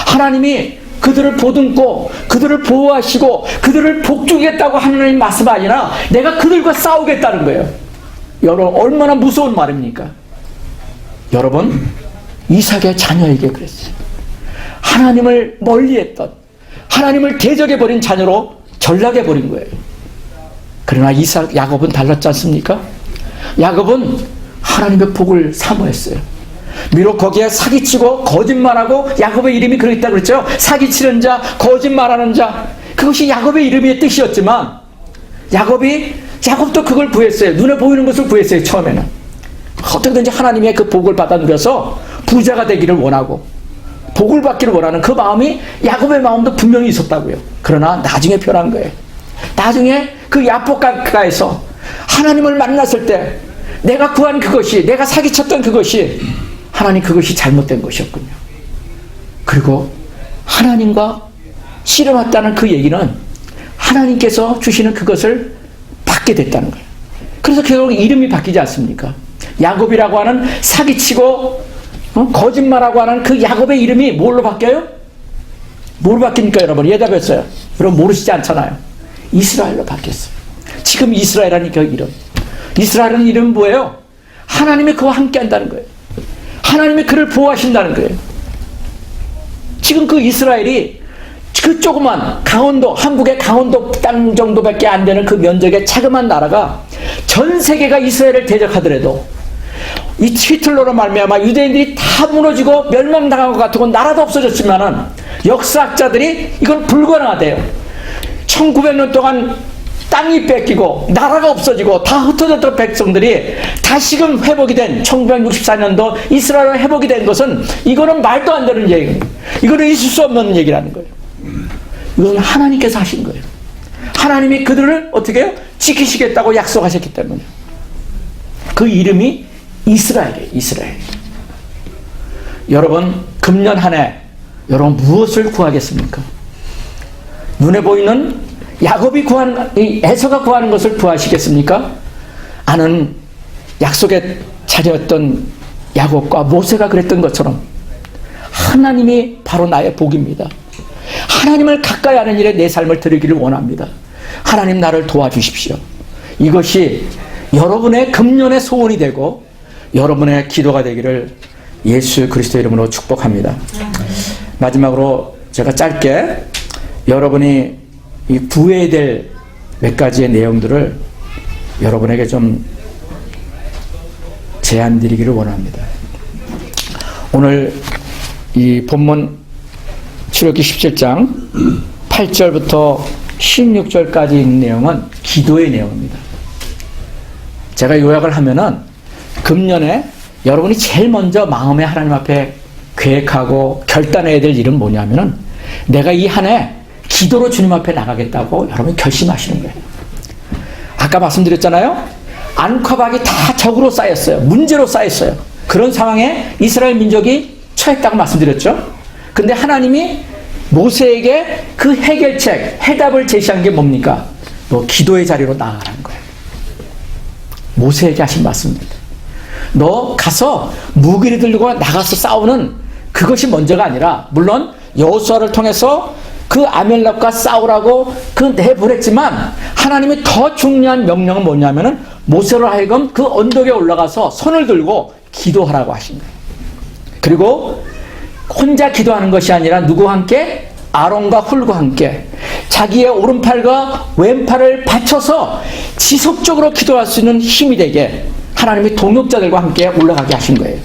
하나님이 그들을 보듬고 그들을 보호하시고 그들을 복주겠다고 하나님 말씀 아니라 내가 그들과 싸우겠다는 거예요. 여러분 얼마나 무서운 말입니까? 여러분 이삭의 자녀에게 그랬어요. 하나님을 멀리했던 하나님을 대적해버린 자녀로 전락해버린 거예요. 그러나 야곱은 달랐지 않습니까? 야곱은 하나님의 복을 사모했어요. 비록 거기에 사기치고 거짓말하고 야곱의 이름이 그랬다 그랬죠. 사기치는 자, 거짓말하는 자, 그것이 야곱의 이름의 뜻이었지만 야곱도 그걸 구했어요. 눈에 보이는 것을 구했어요. 처음에는 어떻게든지 하나님의 그 복을 받아 누려서 부자가 되기를 원하고 복을 받기를 원하는 그 마음이 야곱의 마음도 분명히 있었다고요. 그러나 나중에 변한 거예요. 나중에 그 야복강가에서 하나님을 만났을 때 내가 구한 그것이, 내가 사기쳤던 그것이 하나님 그것이 잘못된 것이었군요. 그리고 하나님과 씨름했다는 그 얘기는 하나님께서 주시는 그것을 받게 됐다는 거예요. 그래서 결국 이름이 바뀌지 않습니까? 야곱이라고 하는 사기치고 거짓말하고 하는 그 야곱의 이름이 뭘로 바뀌어요? 뭐로 바뀝니까, 여러분? 예답했어요. 여러분 모르시지 않잖아요. 이스라엘로 바뀌었어요. 지금 이스라엘이라는 그 이름. 이스라엘은 이름은 뭐예요? 하나님이 그와 함께 한다는 거예요. 하나님이 그를 보호하신다는 거예요. 지금 그 이스라엘이 그 조그만 강원도, 한국의 강원도 땅 정도밖에 안 되는 그 면적의 자그마한 나라가 전 세계가 이스라엘을 대적하더라도 이 히틀러로 말미암아 유대인들이 다 무너지고 멸망당한 것 같고 나라도 없어졌지만은 역사학자들이 이걸 불가능하대요. 1900년 동안 땅이 뺏기고 나라가 없어지고 다 흩어졌던 백성들이 다시금 회복이 된 1964년도 이스라엘로 회복이 된 것은 이거는 말도 안 되는 얘기입니다. 이거는 있을 수 없는 얘기라는 거예요. 이건 하나님께서 하신 거예요. 하나님이 그들을 어떻게 해요? 지키시겠다고 약속하셨기 때문에. 그 이름이 이스라엘이에요. 이스라엘. 여러분 금년 한 해 여러분 무엇을 구하겠습니까? 눈에 보이는 야곱이 에서가 구하는 것을 구하시겠습니까? 아는 약속의 자녀였던 야곱과 모세가 그랬던 것처럼 하나님이 바로 나의 복입니다. 하나님을 가까이 하는 일에 내 삶을 드리기를 원합니다. 하나님 나를 도와주십시오. 이것이 여러분의 금년의 소원이 되고 여러분의 기도가 되기를 예수 그리스도의 이름으로 축복합니다. 마지막으로 제가 짧게 여러분이 이 구해야 될 몇 가지의 내용들을 여러분에게 좀 제안 드리기를 원합니다. 오늘 이 본문 출애굽기 17장 8절부터 16절까지 있는 내용은 기도의 내용입니다. 제가 요약을 하면은 금년에 여러분이 제일 먼저 마음에 하나님 앞에 계획하고 결단해야 될 일은 뭐냐면은 내가 이 한 해 기도로 주님 앞에 나가겠다고 여러분이 결심하시는 거예요. 아까 말씀드렸잖아요. 안커박이 다 적으로 쌓였어요. 문제로 쌓였어요. 그런 상황에 이스라엘 민족이 처했다고 말씀드렸죠. 근데 하나님이 모세에게 그 해결책, 해답을 제시한 게 뭡니까? 너 기도의 자리로 나아가라는 거예요. 모세에게 하신 말씀입니다. 너 가서 무기를 들고 나가서 싸우는 그것이 먼저가 아니라, 물론 여호수아를 통해서 그 아멜렉과 싸우라고 내보냈지만 하나님이 더 중요한 명령은 뭐냐면은 모세로 하여금 그 언덕에 올라가서 손을 들고 기도하라고 하신 거예요. 그리고 혼자 기도하는 것이 아니라 누구와 함께? 아론과 훌과 함께 자기의 오른팔과 왼팔을 받쳐서 지속적으로 기도할 수 있는 힘이 되게 하나님이 동역자들과 함께 올라가게 하신 거예요.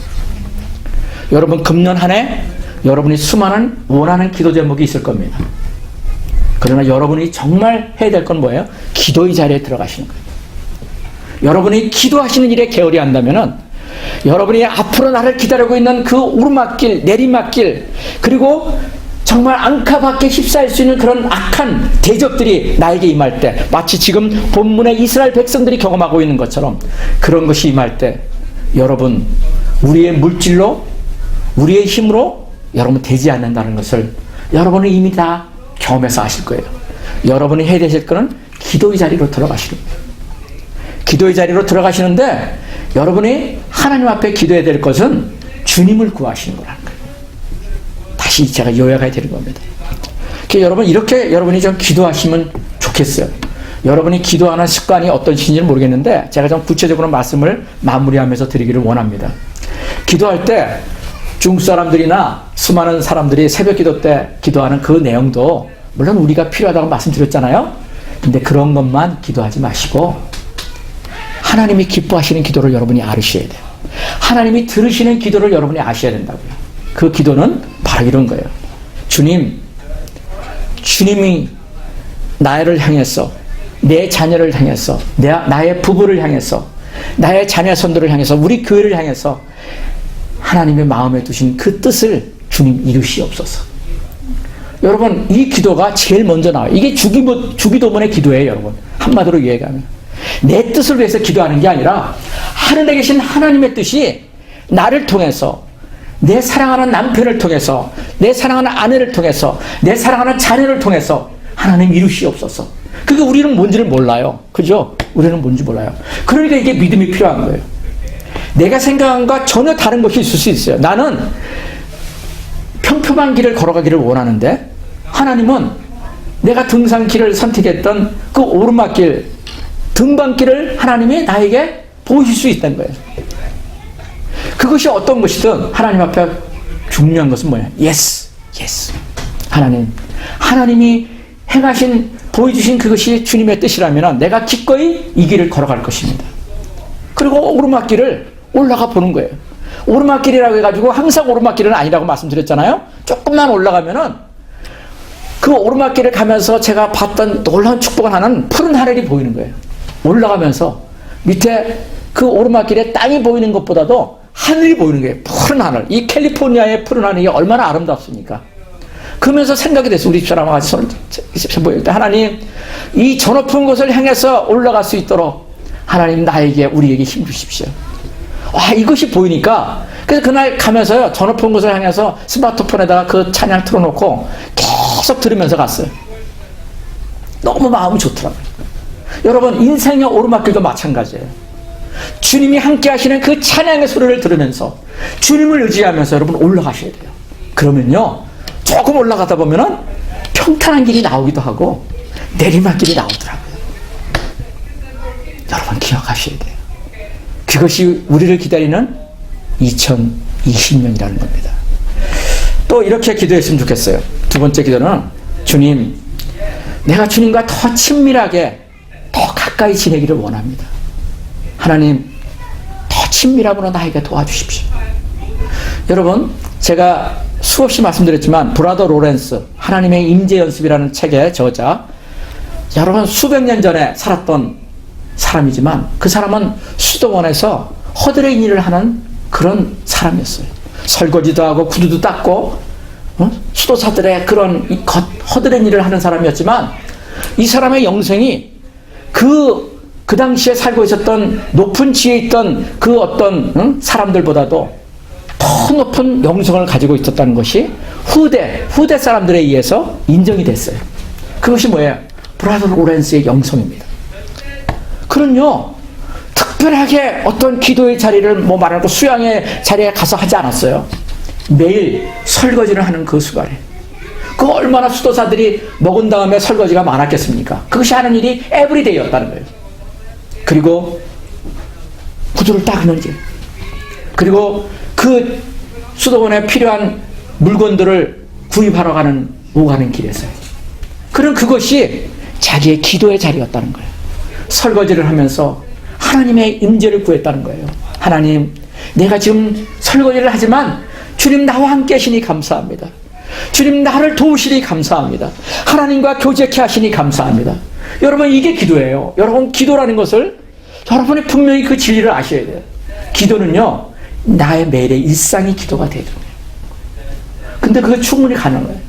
여러분 금년 한 해 여러분이 수많은 원하는 기도 제목이 있을 겁니다. 그러나 여러분이 정말 해야 될 건 뭐예요? 기도의 자리에 들어가시는 거예요. 여러분이 기도하시는 일에 게을리 한다면은 여러분이 앞으로 나를 기다리고 있는 그 오르막길, 내리막길, 그리고 정말 앙카밖에 휩싸일 수 있는 그런 악한 대적들이 나에게 임할 때, 마치 지금 본문의 이스라엘 백성들이 경험하고 있는 것처럼 그런 것이 임할 때 여러분 우리의 물질로, 우리의 힘으로 여러분 되지 않는다는 것을 여러분은 이미 다 경험해서 아실 거예요. 여러분이 해야 되실 거는 기도의 자리로 들어가시는 거예요. 기도의 자리로 들어가시는데 여러분이 하나님 앞에 기도해야 될 것은 주님을 구하시는 거라는 거예요. 다시 제가 요약해야 되는 겁니다. 여러분 이렇게 여러분이 좀 기도하시면 좋겠어요. 여러분이 기도하는 습관이 어떤 식인지는 모르겠는데 제가 좀 구체적으로 말씀을 마무리하면서 드리기를 원합니다. 기도할 때 중국 사람들이나 수많은 사람들이 새벽 기도 때 기도하는 그 내용도 물론 우리가 필요하다고 말씀드렸잖아요. 근데 그런 것만 기도하지 마시고 하나님이 기뻐하시는 기도를 여러분이 알으셔야 돼요. 하나님이 들으시는 기도를 여러분이 아셔야 된다고요. 그 기도는 바로 이런 거예요. 주님이 나를 향해서, 내 자녀를 향해서, 나의 부부를 향해서, 나의 자녀 손들을 향해서, 우리 교회를 향해서 하나님의 마음에 두신 그 뜻을 주님 이루시옵소서. 여러분, 이 기도가 제일 먼저 나와요. 이게 주기도문의 기도예요, 여러분. 한마디로 얘기하면. 내 뜻을 위해서 기도하는 게 아니라 하늘에 계신 하나님의 뜻이 나를 통해서, 내 사랑하는 남편을 통해서, 내 사랑하는 아내를 통해서, 내 사랑하는 자녀를 통해서 하나님 이루시옵소서. 그게 우리는 뭔지를 몰라요. 그죠? 우리는 뭔지 몰라요. 그러니까 이게 믿음이 필요한 거예요. 내가 생각한 것과 전혀 다른 것이 있을 수 있어요. 나는 평평한 길을 걸어가기를 원하는데 하나님은 내가 등산길을 선택했던 그 오르막길, 등반길을 하나님이 나에게 보여줄 수 있다는 거예요. 그것이 어떤 것이든 하나님 앞에 중요한 것은 뭐예요? 예스, 예스. 하나님이 행하신, 보여주신 그것이 주님의 뜻이라면 내가 기꺼이 이 길을 걸어갈 것입니다. 그리고 오르막길을 올라가 보는 거예요. 오르막길이라고 해가지고 항상 오르막길은 아니라고 말씀드렸잖아요. 조금만 올라가면은 그 오르막길을 가면서 제가 봤던 놀라운 축복을 하는 푸른 하늘이 보이는 거예요. 올라가면서 밑에 그 오르막길에 땅이 보이는 것보다도 하늘이 보이는 거예요. 푸른 하늘. 이 캘리포니아의 푸른 하늘이 얼마나 아름답습니까? 그러면서 생각이 됐어요. 우리 집사람과 같이 보일 때 하나님, 이 저 높은 곳을 향해서 올라갈 수 있도록 하나님 우리에게 힘 주십시오. 와, 이것이 보이니까 그래서 그날 가면서요, 저 높은 곳을 향해서 스마트폰에다가 그 찬양 틀어놓고 계속 들으면서 갔어요. 너무 마음이 좋더라고요. 여러분, 인생의 오르막길도 마찬가지예요. 주님이 함께 하시는 그 찬양의 소리를 들으면서 주님을 의지하면서 여러분 올라가셔야 돼요. 그러면요, 조금 올라가다 보면은 평탄한 길이 나오기도 하고 내리막길이 나오더라고요. 여러분 기억하셔야 돼요. 그것이 우리를 기다리는 2020년이라는 겁니다. 또 이렇게 기도했으면 좋겠어요. 두 번째 기도는, 주님, 내가 주님과 더 친밀하게, 더 가까이 지내기를 원합니다. 하나님, 더 친밀함으로 나에게 도와주십시오. 여러분, 제가 수없이 말씀드렸지만 브라더 로렌스, 하나님의 임재 연습이라는 책의 저자, 여러분 수백 년 전에 살았던 사람이지만 그 사람은 수도원에서 허드렛 일을 하는 그런 사람이었어요. 설거지도 하고 구두도 닦고 수도사들의 그런 허드렛 일을 하는 사람이었지만 이 사람의 영생이 그 당시에 살고 있었던 높은 지에 있던 그 어떤 사람들보다도 더 높은 영성을 가지고 있었다는 것이 후대 사람들에 의해서 인정이 됐어요. 그것이 뭐예요? 브라더 로렌스의 영성입니다. 그는요, 특별하게 어떤 기도의 자리를 말하고 수양의 자리에 가서 하지 않았어요. 매일 설거지를 하는 그 수간에. 그 얼마나 수도사들이 먹은 다음에 설거지가 많았겠습니까? 그것이 하는 일이 에브리데이였다는 거예요. 그리고 구두를 닦는지, 그리고 그 수도원에 필요한 물건들을 구입하러 오가는 길에서요. 그런 그것이 자기의 기도의 자리였다는 거예요. 설거지를 하면서 하나님의 임재를 구했다는 거예요. 하나님, 내가 지금 설거지를 하지만 주님 나와 함께 하시니 감사합니다. 주님 나를 도우시니 감사합니다. 하나님과 교제케 하시니 감사합니다. 여러분, 이게 기도예요. 여러분, 기도라는 것을 여러분이 분명히 그 진리를 아셔야 돼요. 기도는요, 나의 매일의 일상이 기도가 되는 거예요. 근데 그게 충분히 가능해요.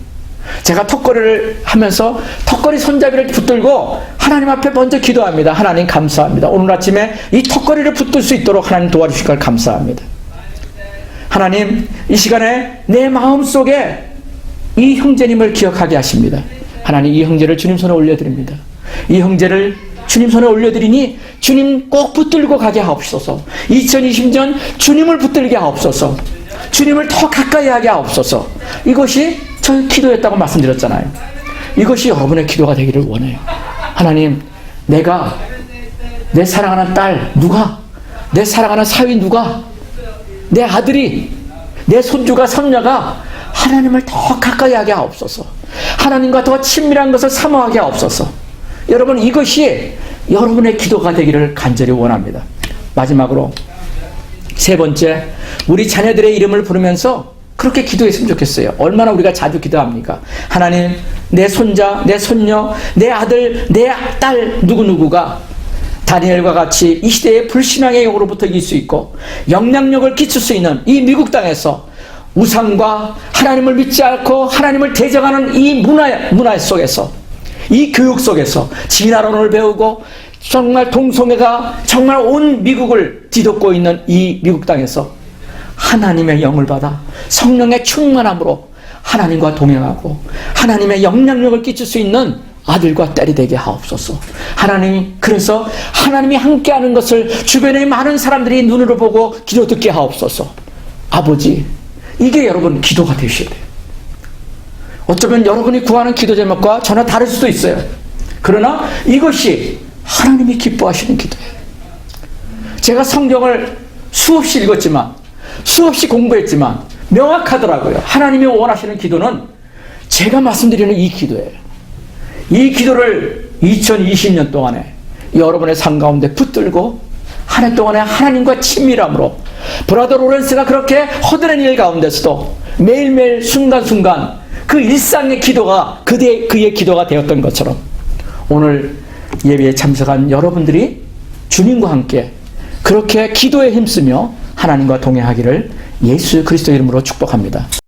제가 턱걸이를 하면서 턱걸이 손잡이를 붙들고 하나님 앞에 먼저 기도합니다. 하나님 감사합니다. 오늘 아침에 이 턱걸이를 붙들 수 있도록 하나님 도와주실 걸 감사합니다. 하나님, 이 시간에 내 마음속에 이 형제님을 기억하게 하십니다. 하나님, 이 형제를 주님 손에 올려드립니다. 이 형제를 주님 손에 올려드리니 주님 꼭 붙들고 가게 하옵소서. 2020년 주님을 붙들게 하옵소서. 주님을 더 가까이 하게 하옵소서. 이것이 저의 기도였다고 말씀드렸잖아요. 이것이 여러분의 기도가 되기를 원해요. 하나님, 내가, 내 사랑하는 딸 누가, 내 사랑하는 사위 누가, 내 아들이, 내 손주가, 손녀가 하나님을 더 가까이 하게 하옵소서. 하나님과 더 친밀한 것을 사모하게 하옵소서. 여러분, 이것이 여러분의 기도가 되기를 간절히 원합니다. 마지막으로 세 번째, 우리 자녀들의 이름을 부르면서 그렇게 기도했으면 좋겠어요. 얼마나 우리가 자주 기도합니까? 하나님, 내 손자, 내 손녀, 내 아들, 내 딸 누구누구가 다니엘과 같이 이 시대의 불신앙의 영으로부터 이길 수 있고 영향력을 끼칠 수 있는 이 미국 땅에서 우상과 하나님을 믿지 않고 하나님을 대적하는 이 문화 속에서, 이 교육 속에서 진화론을 배우고 정말 동성애가 정말 온 미국을 뒤덮고 있는 이 미국 땅에서 하나님의 영을 받아 성령의 충만함으로 하나님과 동행하고 하나님의 영향력을 끼칠 수 있는 아들과 딸이 되게 하옵소서. 하나님, 그래서 하나님이 함께하는 것을 주변의 많은 사람들이 눈으로 보고 귀로 듣게 하옵소서. 아버지, 이게 여러분 기도가 되셔야 돼요. 어쩌면 여러분이 구하는 기도 제목과 전혀 다를 수도 있어요. 그러나 이것이 하나님이 기뻐하시는 기도예요. 제가 성경을 수없이 읽었지만, 수없이 공부했지만 명확하더라고요. 하나님이 원하시는 기도는 제가 말씀드리는 이 기도예요. 이 기도를 2020년 동안에 여러분의 삶 가운데 붙들고 한 해 동안에 하나님과 친밀함으로, 브라더 로렌스가 그렇게 허드렛 일 가운데서도 매일매일 순간순간 그 일상의 기도가 그의 기도가 되었던 것처럼 오늘 예배에 참석한 여러분들이 주님과 함께 그렇게 기도에 힘쓰며 하나님과 동행하기를 예수 그리스도 이름으로 축복합니다.